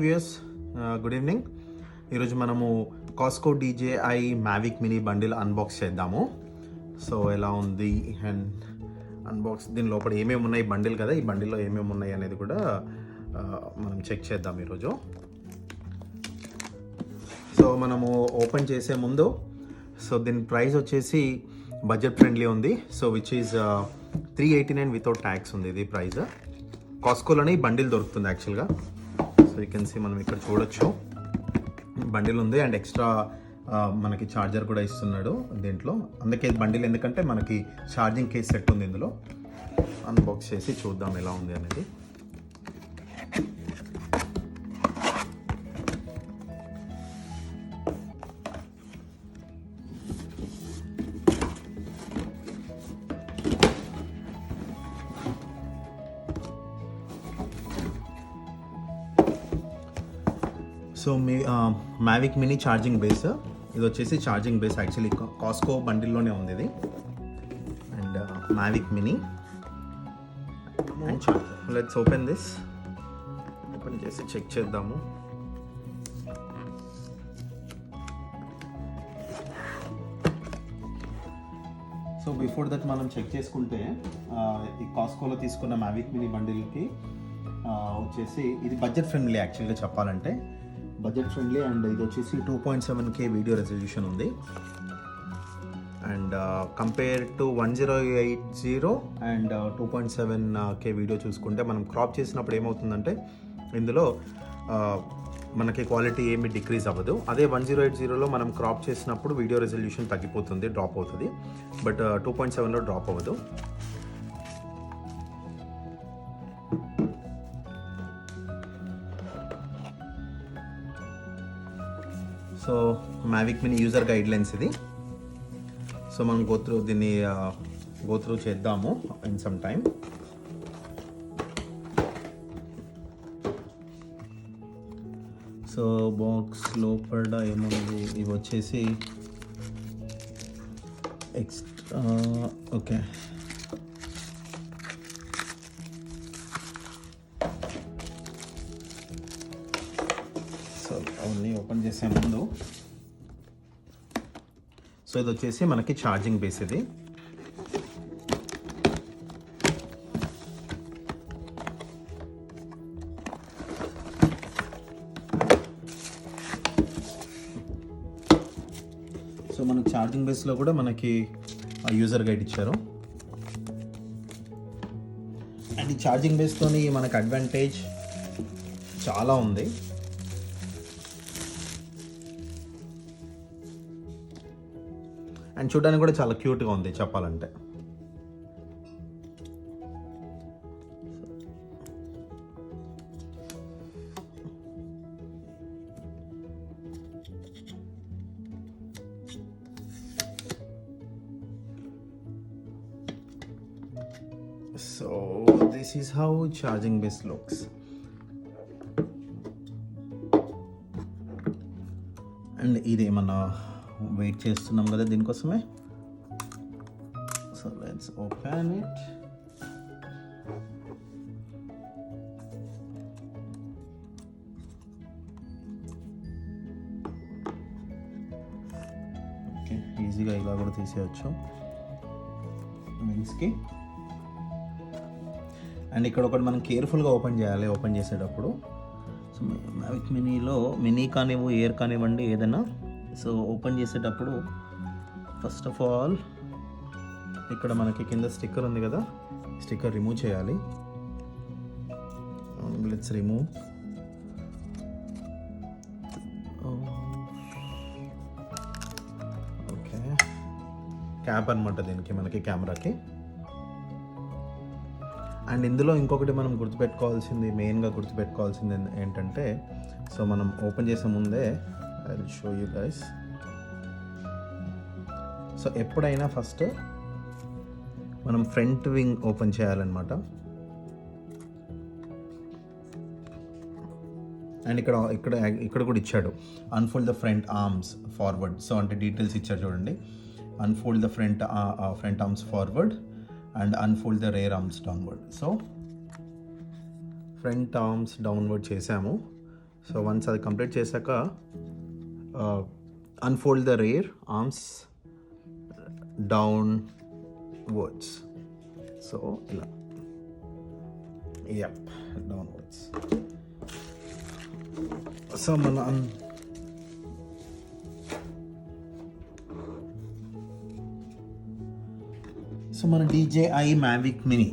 Viewers, good evening. ఈరోజు మనము కాస్కో DJI Mavic mini bundle unbox చేద్దాము. సో ఎలా ఉంది అండ్ అన్బాక్స్ దీని లోపల ఏమేమి ఉన్నాయి, బండిల్ కదా, ఈ బండిల్లో ఏమేమి ఉన్నాయి అనేది కూడా మనం చెక్ చేద్దాం ఈరోజు. సో మనము ఓపెన్ చేసే ముందు సో దీని ప్రైస్ వచ్చేసి బడ్జెట్ ఫ్రెండ్లీ ఉంది. So which is 389 without tax ఉంది ఇది ప్రైస్. కాస్కోలోనే ఈ బండిల్ దొరుకుతుంది యాక్చువల్గా. సో యూ కెన్ సీ, మనం ఇక్కడ చూడొచ్చు బండిల్ ఉంది అండ్ ఎక్స్ట్రా మనకి ఛార్జర్ కూడా ఇస్తున్నాడు దీంట్లో. అందుకే బండిల్ ఎందుకంటే మనకి ఛార్జింగ్ కేస్ సెట్ ఉంది ఇందులో. అన్బాక్స్ చేసి చూద్దాం ఎలా ఉంది అనేది. సో మీ మ్యావిక్ మినీ ఛార్జింగ్ బేస్, ఇది వచ్చేసి ఛార్జింగ్ బేస్ యాక్చువల్లీ కాస్కో బండిల్లోనే ఉంది ఇది. And Mavic mini and charger. Let's open this. Open చేసి చెక్ చేద్దాము. సో బిఫోర్ దట్ మనం చెక్ చేసుకుంటే ఈ కాస్కోలో తీసుకున్న మ్యావిక్ మినీ బండిల్కి వచ్చేసి ఇది బడ్జెట్ ఫ్రెండ్లీ యాక్చువల్గా చెప్పాలంటే. బడ్జెట్ ఫ్రెండ్లీ అండ్ ఇది వచ్చేసి 2.7K వీడియో రెజల్యూషన్ ఉంది. And compare to 1080 and 2.7K video చూసుకుంటే మనం క్రాప్ చేసినప్పుడు ఏమవుతుందంటే ఇందులో మనకి క్వాలిటీ ఏమి డిక్రీజ్ అవ్వదు. అదే 1080లో మనం క్రాప్ చేసినప్పుడు వీడియో రెజల్యూషన్ తగ్గిపోతుంది, డ్రాప్ అవుతుంది. బట్ 2.7లో డ్రాప్ అవ్వదు. So Mavic mini user guidelines ఇది. సో మనం దీన్ని గోత్రూ చేద్దాము in some time. So box లోపల ఏముంది, ఇవి వచ్చేసి ఓకే. సో అవన్నీ ఓపెన్ చేసే ముందు, సో ఇది వచ్చేసి మనకి ఛార్జింగ్ బేస్ ఇది. సో మనకి ఛార్జింగ్ బేస్లో కూడా మనకి యూజర్ గైడ్ ఇచ్చారు. అండ్ ఈ ఛార్జింగ్ బేస్తోని మనకు అడ్వాంటేజ్ చాలా ఉంది. అండ్ చూడడానికి కూడా చాలా క్యూట్గా ఉంది చెప్పాలంటే. So this is how charging base looks. And ఇది ఏమన్నా వెయిట్ చేస్తున్నాం కదా దీనికోసమే. So let's open it. Okay, ఈజీగా ఇలా కూడా తీసేయచ్చు వింగ్స్కి. అండ్ ఇక్కడ ఒకటి మనం కేర్ఫుల్గా ఓపెన్ చేయాలి ఓపెన్ చేసేటప్పుడు. సో మ్యావిక్ మినీలో మినీ కానివ్వు ఎయిర్ కానివ్వండి ఏదైనా, సో ఓపెన్ చేసేటప్పుడు ఫస్ట్ ఆఫ్ ఆల్ ఇక్కడ మనకి కింద స్టిక్కర్ ఉంది కదా, స్టిక్కర్ రిమూవ్ చేయాలి. Let's remove. ఓకే, క్యాప్ అనమాట దీనికి మనకి కెమెరాకి. అండ్ ఇందులో ఇంకొకటి మనం మెయిన్గా గుర్తుపెట్టుకోవాల్సింది ఏంటంటే, సో మనం ఓపెన్ చేసే ముందే I will show you guys. So ఎప్పుడైనా ఫస్ట్ మనం ఫ్రంట్ వింగ్ ఓపెన్ చేయాలన్నమాట. అండ్ ఇక్కడ కూడా ఇచ్చాడు, unfold the front arms forward. So అంటే డీటెయిల్స్ ఇచ్చారు చూడండి. Unfold the front arms forward and unfold the rare arms downward. So front arms downward చేసాము. సో వన్స్ అది కంప్లీట్ చేశాక unfold the rare arms down words. So ఇలా down words. So మన DJI Mavic Mini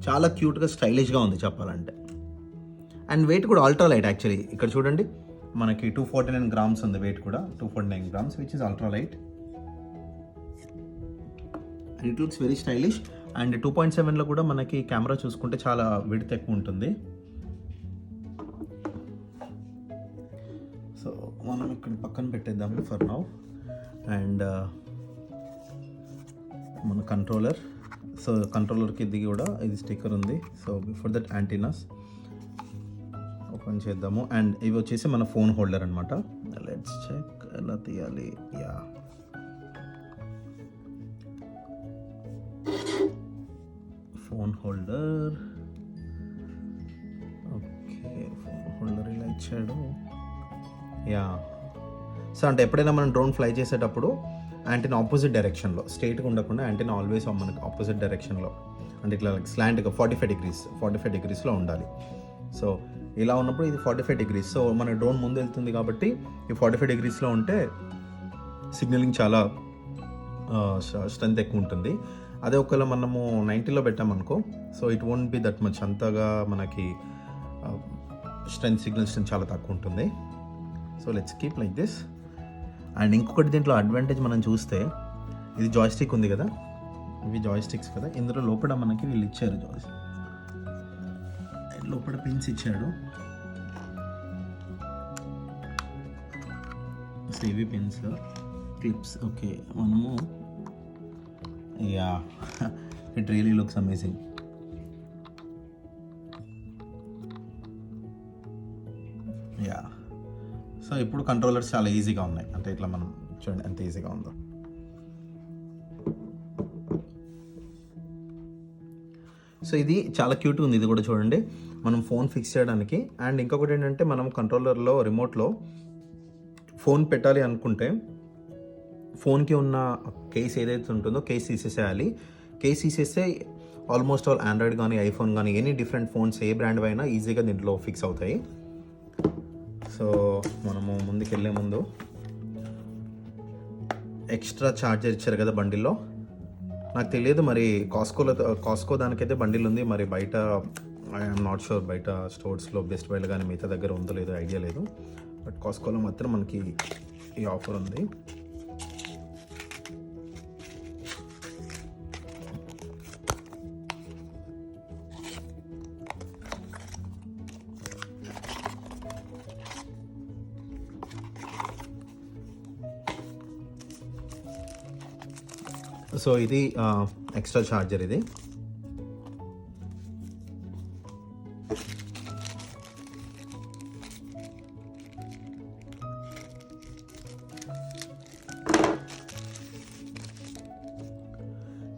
చాలా క్యూట్గా స్టైలిష్గా ఉంది చెప్పాలంటే. అండ్ వెయిట్ కూడా అల్ట్రా లైట్ యాక్చువల్లీ. ఇక్కడ చూడండి మనకి 249 grams ఉంది వెయిట్ కూడా. 249 grams which is ultra light. And it looks very stylish. And 2.7లో కూడా మనకి కెమెరా చూసుకుంటే చాలా విడ్త్ ఎక్కువ ఉంటుంది. సో మనం ఇక్కడ పక్కన పెట్టేద్దాము ఫర్ నౌ. అండ్ మన కంట్రోలర్. సో కంట్రోలర్కి ఇది కూడా ఇది స్టిక్కర్ ఉంది. So before that antennas open చేద్దాము. అండ్ ఇవి వచ్చేసి మన ఫోన్ హోల్డర్ అనమాట. లెట్స్ చెక్ ఎలా తీయాలి. Phone holder. Okay, phone holder ఇలా ఇచ్చాడు. సో అంటే ఎప్పుడైనా మనం డ్రోన్ ఫ్లై చేసేటప్పుడు యాంటీనా ఆపోజిట్ డైరెక్షన్లో, స్ట్రైట్గా ఉండకుండా యాంటీనా ఆల్వేస్ మనకి ఆపోజిట్ డైరెక్షన్లో, అంటే ఇట్లా స్లాంట్గా 45 degreesలో ఉండాలి. సో ఇలా ఉన్నప్పుడు ఇది 45 degrees. సో మన డ్రోన్ ముందు వెళ్తుంది కాబట్టి ఈ 45 degreesలో ఉంటే సిగ్నలింగ్ చాలా స్ట్రెంత్ ఎక్కువ ఉంటుంది. అదే ఒకవేళ మనము 90లో పెట్టామనుకో, so it won't be that much. అంతగా మనకి సిగ్నల్ స్ట్రెంత్ చాలా తక్కువ ఉంటుంది. So let's keep like this. And ఇంకొకటి దీంట్లో అడ్వాంటేజ్ మనం చూస్తే, ఇది జాయ్స్టిక్ ఉంది కదా, ఇవి జాయ్స్టిక్స్ కదా. ఇందులో లోపల మనకి వీళ్ళు ఇచ్చారు లోపల పిన్స్ ఇచ్చాడు. సో ఇవి పిన్స్, క్లిప్స్. ఓకే, మనము it really looks amazing. So ఇప్పుడు కంట్రోలర్స్ చాలా ఈజీగా ఉన్నాయి. అంటే ఇట్లా మనం చూడండి ఎంత ఈజీగా ఉందో. సో ఇది చాలా క్యూట్గా ఉంది. ఇది కూడా చూడండి, మనం ఫోన్ ఫిక్స్ చేయడానికి. అండ్ ఇంకొకటి ఏంటంటే, మనం కంట్రోలర్లో రిమోట్లో ఫోన్ పెట్టాలి అనుకుంటే ఫోన్కి ఉన్న కేస్ ఏదైతే ఉంటుందో కేస్ తీసేసేయాలి. కేస్ తీసేస్తే ఆల్మోస్ట్ ఆల్ ఆండ్రాయిడ్ కానీ ఐఫోన్ కానీ ఎనీ డిఫరెంట్ ఫోన్స్ ఏ బ్రాండ్ అయినా ఈజీగా దీంట్లో ఫిక్స్ అవుతాయి. సో మనము ముందుకెళ్ళే ముందు ఎక్స్ట్రా ఛార్జర్ ఇచ్చారు కదా బండిల్లో. నాకు తెలియదు మరి కాస్కో దానికైతే బండిల్ ఉంది, మరి బయట ఐఎమ్ నాట్ షూర్. బయట స్టోర్స్లో బెస్ట్ బైలు కానీ మిగతా దగ్గర ఉందో లేదో ఐడియా లేదు. బట్ కాస్కోలో మాత్రం మనకి ఈ ఆఫర్ ఉంది. సో ఇది ఎక్స్ట్రా ఛార్జర్. ఇది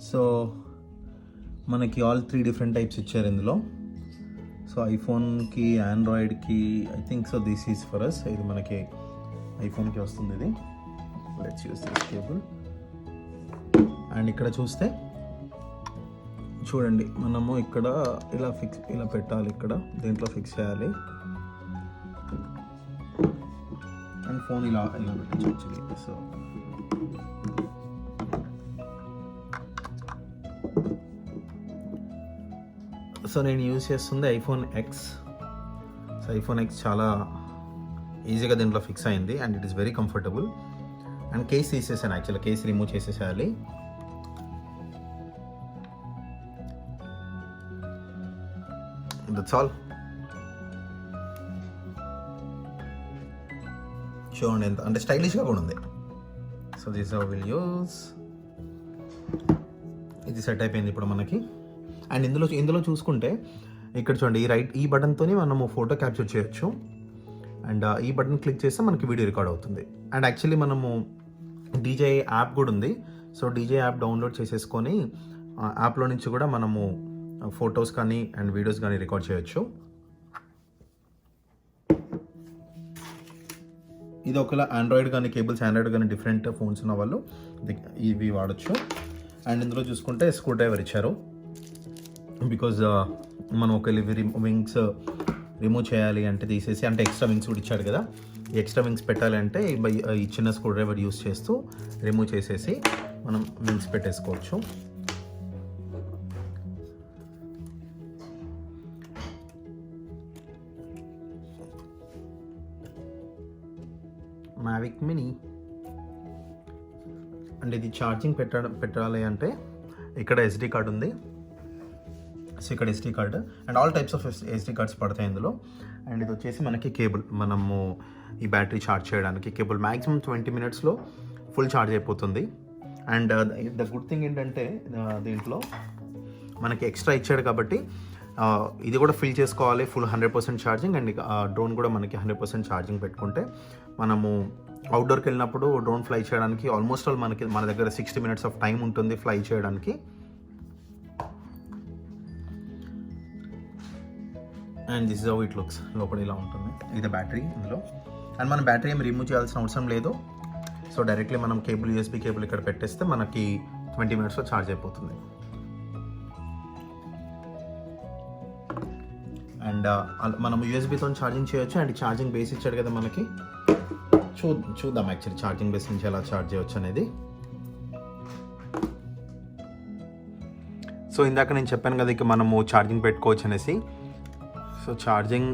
సో మనకి ఆల్ 3 డిఫరెంట్ టైప్స్ ఇచ్చారు ఇందులో. సో ఐఫోన్కి, ఆండ్రాయిడ్కి I think so this is for us. ఇది మనకి ఐఫోన్కి వస్తుంది. ఇది let's use this cable. And ఇక్కడ చూస్తే చూడండి, మనము ఇక్కడ ఇలా పెట్టాలి. ఇక్కడ దీంట్లో ఫిక్స్ చేయాలి. అండ్ ఫోన్ ఇలా పెట్టచ్చు యాక్చువల్లీ. సో నేను యూజ్ చేస్తుంది iPhone X. So iPhone X చాలా ఈజీగా దీంట్లో ఫిక్స్ అయింది. And it is very comfortable. And case తీసేసాను యాక్చువల్లీ. కేస్ రిమూవ్ చేసేసేయాలి. That's all. చూడండి ఎంత అంటే స్టైలిష్గా కూడా ఉంది. So this how will use. ఇది సెట్ అయిపోయింది ఇప్పుడు మనకి. అండ్ ఇందులో చూసుకుంటే ఇక్కడ చూడండి, ఈ బటన్తో మనము ఫోటో క్యాప్చర్ చేయొచ్చు. అండ్ ఈ బటన్ క్లిక్ చేస్తే మనకి వీడియో రికార్డ్ అవుతుంది. అండ్ యాక్చువల్లీ మనము DJI యాప్ కూడా ఉంది. సో DJI యాప్ డౌన్లోడ్ చేసేసుకొని యాప్లో నుంచి కూడా మనము ఫొటోస్ కానీ అండ్ వీడియోస్ కానీ రికార్డ్ చేయొచ్చు. ఇది ఒకవేళ ఆండ్రాయిడ్ కానీ డిఫరెంట్ ఫోన్స్ ఉన్న వాళ్ళు ఇవి వాడచ్చు. అండ్ ఇందులో చూసుకుంటే స్క్రూ డ్రైవర్ ఇచ్చారు, బికాజ్ మనం ఒకవేళ వింగ్స్ రిమూవ్ చేయాలి అంటే తీసేసి, అంటే ఎక్స్ట్రా వింగ్స్ కూడా ఇచ్చాడు కదా, ఈ ఎక్స్ట్రా వింగ్స్ పెట్టాలి అంటే ఈ చిన్న స్క్రూ డ్రైవర్ యూస్ చేస్తూ రిమూవ్ చేసేసి మనం వింగ్స్ పెట్టేసుకోవచ్చు. Mavic Mini. అండ్ ఇది ఛార్జింగ్ పెట్టాలి అంటే ఇక్కడ SD కార్డ్ ఉంది. సో ఇక్కడ SD card and all types of SD cards పడతాయి ఇందులో. అండ్ ఇది వచ్చేసి మనకి కేబుల్, మనము ఈ బ్యాటరీ ఛార్జ్ చేయడానికి కేబుల్ మ్యాక్సిమం 20 minutesలో ఫుల్ ఛార్జ్ అయిపోతుంది. అండ్ ద గుడ్ థింగ్ ఏంటంటే దీంట్లో మనకి ఎక్స్ట్రా ఇచ్చాడు కాబట్టి ఇది కూడా ఫిల్ చేసుకోవాలి ఫుల్ 100% ఛార్జింగ్. అండ్ డ్రోన్ కూడా మనకి 100% ఛార్జింగ్ పెట్టుకుంటే మనము అవుట్డోర్కి వెళ్ళినప్పుడు డ్రోన్ ఫ్లై చేయడానికి ఆల్మోస్ట్ ఆల్ మన దగ్గర 60 minutes ఆఫ్ టైం ఉంటుంది ఫ్లై చేయడానికి. And this is how it looks. లోపల ఇలా ఉంటుంది. ఇది బ్యాటరీ ఇందులో. అండ్ మనం బ్యాటరీ ఏమి రిమూవ్ చేయాల్సిన అవసరం లేదు. సో డైరెక్ట్లీ మనం USB కేబుల్ ఇక్కడ పెట్టేస్తే మనకి 20 minutesలో ఛార్జ్ అయిపోతుంది. అండ్ మనం USBతో ఛార్జింగ్ చేయొచ్చు. అండ్ ఛార్జింగ్ బేస్ ఇచ్చాడు కదా మనకి, చూద్దాం యాక్చువల్లీ ఛార్జింగ్ బేస్ నుంచి ఎలా ఛార్జ్ చేయొచ్చు అనేది. సో ఇందాక నేను చెప్పాను కదా ఇక మనము ఛార్జింగ్ పెట్టుకోవచ్చు అనేసి. సో ఛార్జింగ్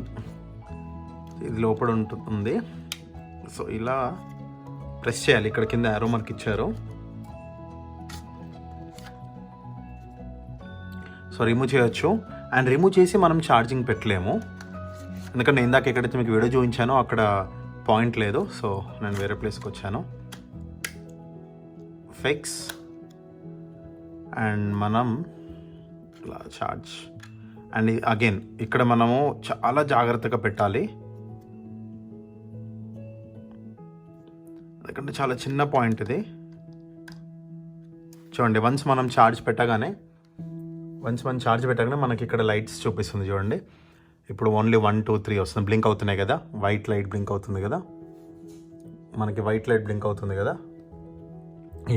ఇది లోపల ఉంటుంది. సో ఇలా ప్రెస్ చేయాలి, ఇక్కడ కింద యారో మార్క్ ఇచ్చారు. సో రిమూవ్ చేయొచ్చు. అండ్ రిమూవ్ చేసి మనం ఛార్జింగ్ పెట్టలేము, ఎందుకంటే ఇందాక ఎక్కడైతే మీకు వీడియో చూపించానో అక్కడ పాయింట్ లేదు. సో నేను వేరే ప్లేస్కి వచ్చాను. ఫిక్స్ అండ్ మనం ఇలా ఛార్జ్. అండ్ అగైన్ ఇక్కడ మనము చాలా జాగ్రత్తగా పెట్టాలి, ఎందుకంటే చాలా చిన్న పాయింట్ ఇది. చూడండి, వన్స్ మనం ఛార్జ్ పెట్టగానే మనకి ఇక్కడ లైట్స్ చూపిస్తుంది చూడండి. ఇప్పుడు ఓన్లీ 1 2 3 వస్తుంది, బ్లింక్ అవుతున్నాయి కదా, వైట్ లైట్ బ్లింక్ అవుతుంది కదా, మనకి వైట్ లైట్ బ్లింక్ అవుతుంది కదా.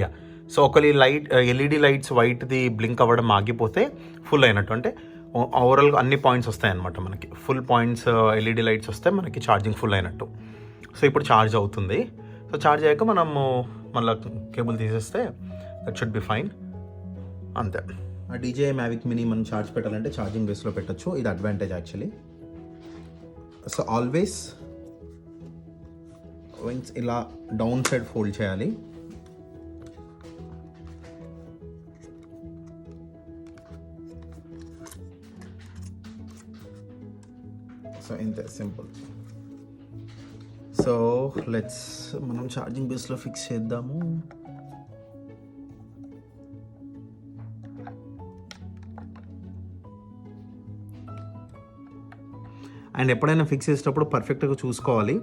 యా, సో ఒకవేళ ఈ లైట్ LED లైట్స్ వైట్ది బ్లింక్ అవ్వడం ఆగిపోతే ఫుల్ అయినట్టు, అంటే ఓవరాల్గా అన్ని పాయింట్స్ వస్తాయి అన్నమాట. మనకి ఫుల్ పాయింట్స్ LED లైట్స్ వస్తే మనకి ఛార్జింగ్ ఫుల్ అయినట్టు. సో ఇప్పుడు ఛార్జ్ అవుతుంది. సో ఛార్జ్ అయ్యాక మనము మళ్ళీ కేబుల్ తీసేస్తే దట్ షుడ్ బి ఫైన్. అంతే. DJI Mavic Mini మనం ఛార్జ్ పెట్టాలంటే ఛార్జింగ్ బేస్లో పెట్టచ్చు. ఇది advantage actually. So always wings ఇలా డౌన్ సైడ్ ఫోల్డ్ చేయాలి. సో ఇంతే, సింపుల్. సో లెట్స్ మనం ఛార్జింగ్ బేస్లో ఫిక్స్ చేద్దాము. అండ్ ఎప్పుడైనా ఫిక్స్ చేసేటప్పుడు పర్ఫెక్ట్గా చూసుకోవాలి.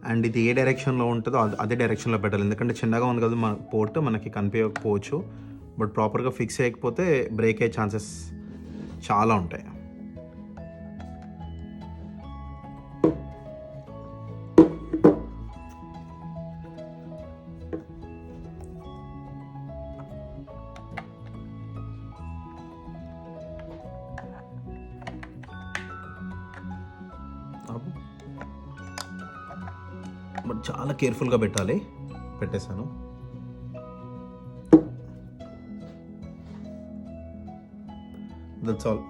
అండ్ ఇది ఏ డైరెక్షన్లో ఉంటుందో అదే డైరెక్షన్లో పెట్టాలి, ఎందుకంటే చిన్నగా ఉంది కదా మన పోర్ట్, మనకి కనిపించకపోవచ్చు. బట్ ప్రాపర్గా ఫిక్స్ చేయకపోతే బ్రేక్ అయ్యే ఛాన్సెస్ చాలా ఉంటాయి. బట్ చాలా కేర్ఫుల్గా పెట్టాలి. పెట్టేశాను. That's all.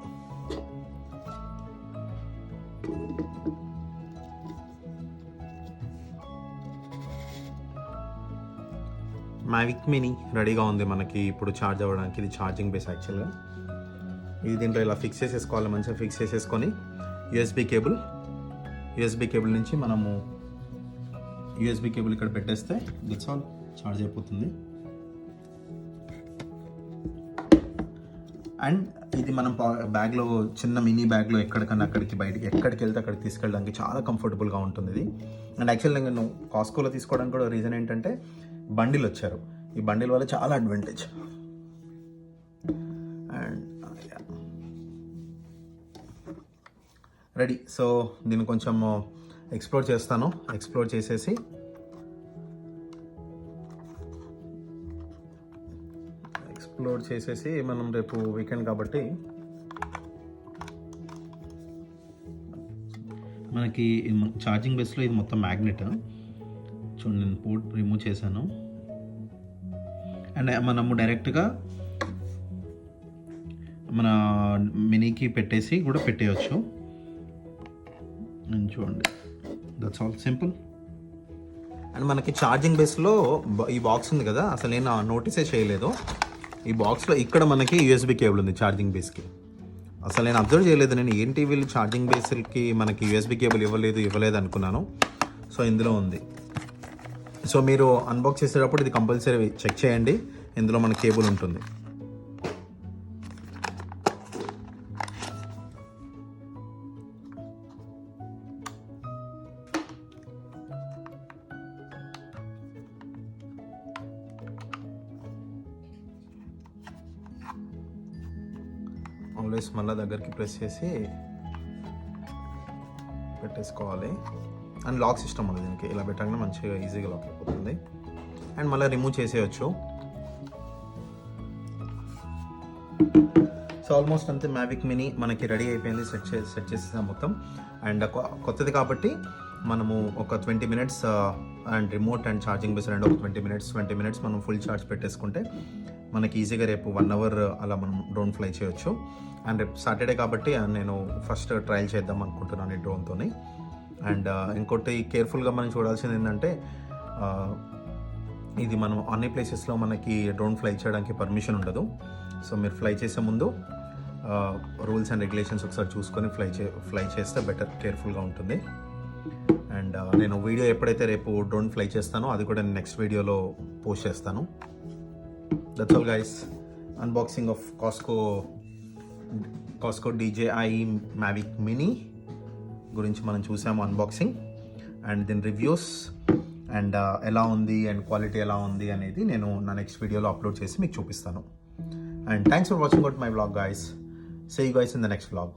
Mavic Mini రెడీగా ఉంది మనకి ఇప్పుడు ఛార్జ్ అవ్వడానికి. ఇది ఛార్జింగ్ బేస్ యాక్చువల్గా. ఇది దీంట్లో ఇలా ఫిక్స్ చేసేసుకోవాలి, మంచిగా ఫిక్స్ చేసేసుకొని USB కేబుల్ నుంచి మనము USB కేబుల్ ఇక్కడ పెట్టేస్తే దట్స్ ఆల్, ఛార్జ్ అయిపోతుంది. అండ్ ఇది మనం బ్యాగ్లో, చిన్న మినీ బ్యాగ్లో ఎక్కడికన్నా అక్కడికి బయటికి ఎక్కడికి వెళ్తే అక్కడికి తీసుకెళ్ళడానికి చాలా కంఫర్టబుల్గా ఉంటుంది ఇది. అండ్ యాక్చువల్లీ నేను కాస్కోలో తీసుకోవడానికి కూడా రీజన్ ఏంటంటే బండిల్ వచ్చారు. ఈ బండిల్ వల్ల చాలా అడ్వాంటేజ్. And ready. సో దీన్ని కొంచెం ఎక్స్ప్లోర్ చేస్తాను. ఎక్స్ప్లోర్ చేసేసి మనం రేపు వీకెండ్ కాబట్టి మనకి ఛార్జింగ్ బేస్లో ఇది మొత్తం మ్యాగ్నెట్ చూడండి. నేను పోర్ట్ రిమూవ్ చేశాను. అండ్ మనము డైరెక్ట్గా మన మినీకి పెట్టేసి కూడా పెట్టేయచ్చు. చూడండి, దట్స్ ఆల్ సింపుల్. అండ్ మనకి ఛార్జింగ్ బేస్లో ఈ బాక్స్ ఉంది కదా, అసలు నేను నోటీసే చేయలేదు. ఈ బాక్స్లో ఇక్కడ మనకి యూఎస్బి కేబుల్ ఉంది ఛార్జింగ్ బేస్కి. అసలు నేను అబ్జర్వ్ చేయలేదు. నేను ఏంటి వీళ్ళు ఛార్జింగ్ బేస్కి మనకి యూఎస్బి కేబుల్ ఇవ్వలేదు అనుకున్నాను. సో ఇందులో ఉంది. సో మీరు అన్బాక్స్ చేసేటప్పుడు ఇది కంపల్సరీ చెక్ చేయండి, ఇందులో మన కేబుల్ ఉంటుంది. ఆల్వేస్ మళ్ళీ దగ్గరికి ప్రెస్ చేసి పెట్టేసుకోవాలి. అండ్ లాక్ సిస్టమ్ ఉంది దీనికి. ఇలా పెట్టగానే మంచిగా ఈజీగా లాక్ అయిపోతుంది. అండ్ మళ్ళీ రిమూవ్ చేసేయచ్చు. సో ఆల్మోస్ట్ అంతే. మ్యావిక్ మినీ మనకి రెడీ అయిపోయింది. సెట్ చేసేసాం మొత్తం. అండ్ కొత్తది కాబట్టి మనము ఒక 20 minutes and remote and charging base రెండు ఒక 20 minutes మనం ఫుల్ ఛార్జ్ పెట్టేసుకుంటే మనకి ఈజీగా రేపు 1 hour అలా మనం డ్రోన్ ఫ్లై చేయొచ్చు. అండ్ రేపు సాటర్డే కాబట్టి నేను ఫస్ట్ ట్రయల్ చేద్దాం అనుకుంటున్నాను ఈ డ్రోన్తో. అండ్ ఇంకోటి కేర్ఫుల్గా మనం చూడాల్సింది ఏంటంటే, ఇది మనం అన్ని ప్లేసెస్లో మనకి డ్రోన్ ఫ్లై చేయడానికి పర్మిషన్ ఉండదు. సో మీరు ఫ్లై చేసే ముందు రూల్స్ అండ్ రెగ్యులేషన్స్ ఒకసారి చూసుకొని ఫ్లై చేస్తే బెటర్, కేర్ఫుల్గా ఉంటుంది. అండ్ నేను వీడియో ఎప్పుడైతే రేపు డ్రోన్ ఫ్లై చేస్తానో అది కూడా నేను నెక్స్ట్ వీడియోలో పోస్ట్ చేస్తాను. That's all guys. Unboxing of కాస్కో DJI మ్యావిక్ మినీ గురించి మనం చూసాము అన్బాక్సింగ్. అండ్ దీని రివ్యూస్ అండ్ ఎలా ఉంది అండ్ క్వాలిటీ ఎలా ఉంది అనేది నేను నా నెక్స్ట్ వీడియోలో అప్లోడ్ చేసి మీకు చూపిస్తాను. And thanks for watching out my vlog guys. See you guys in the next vlog.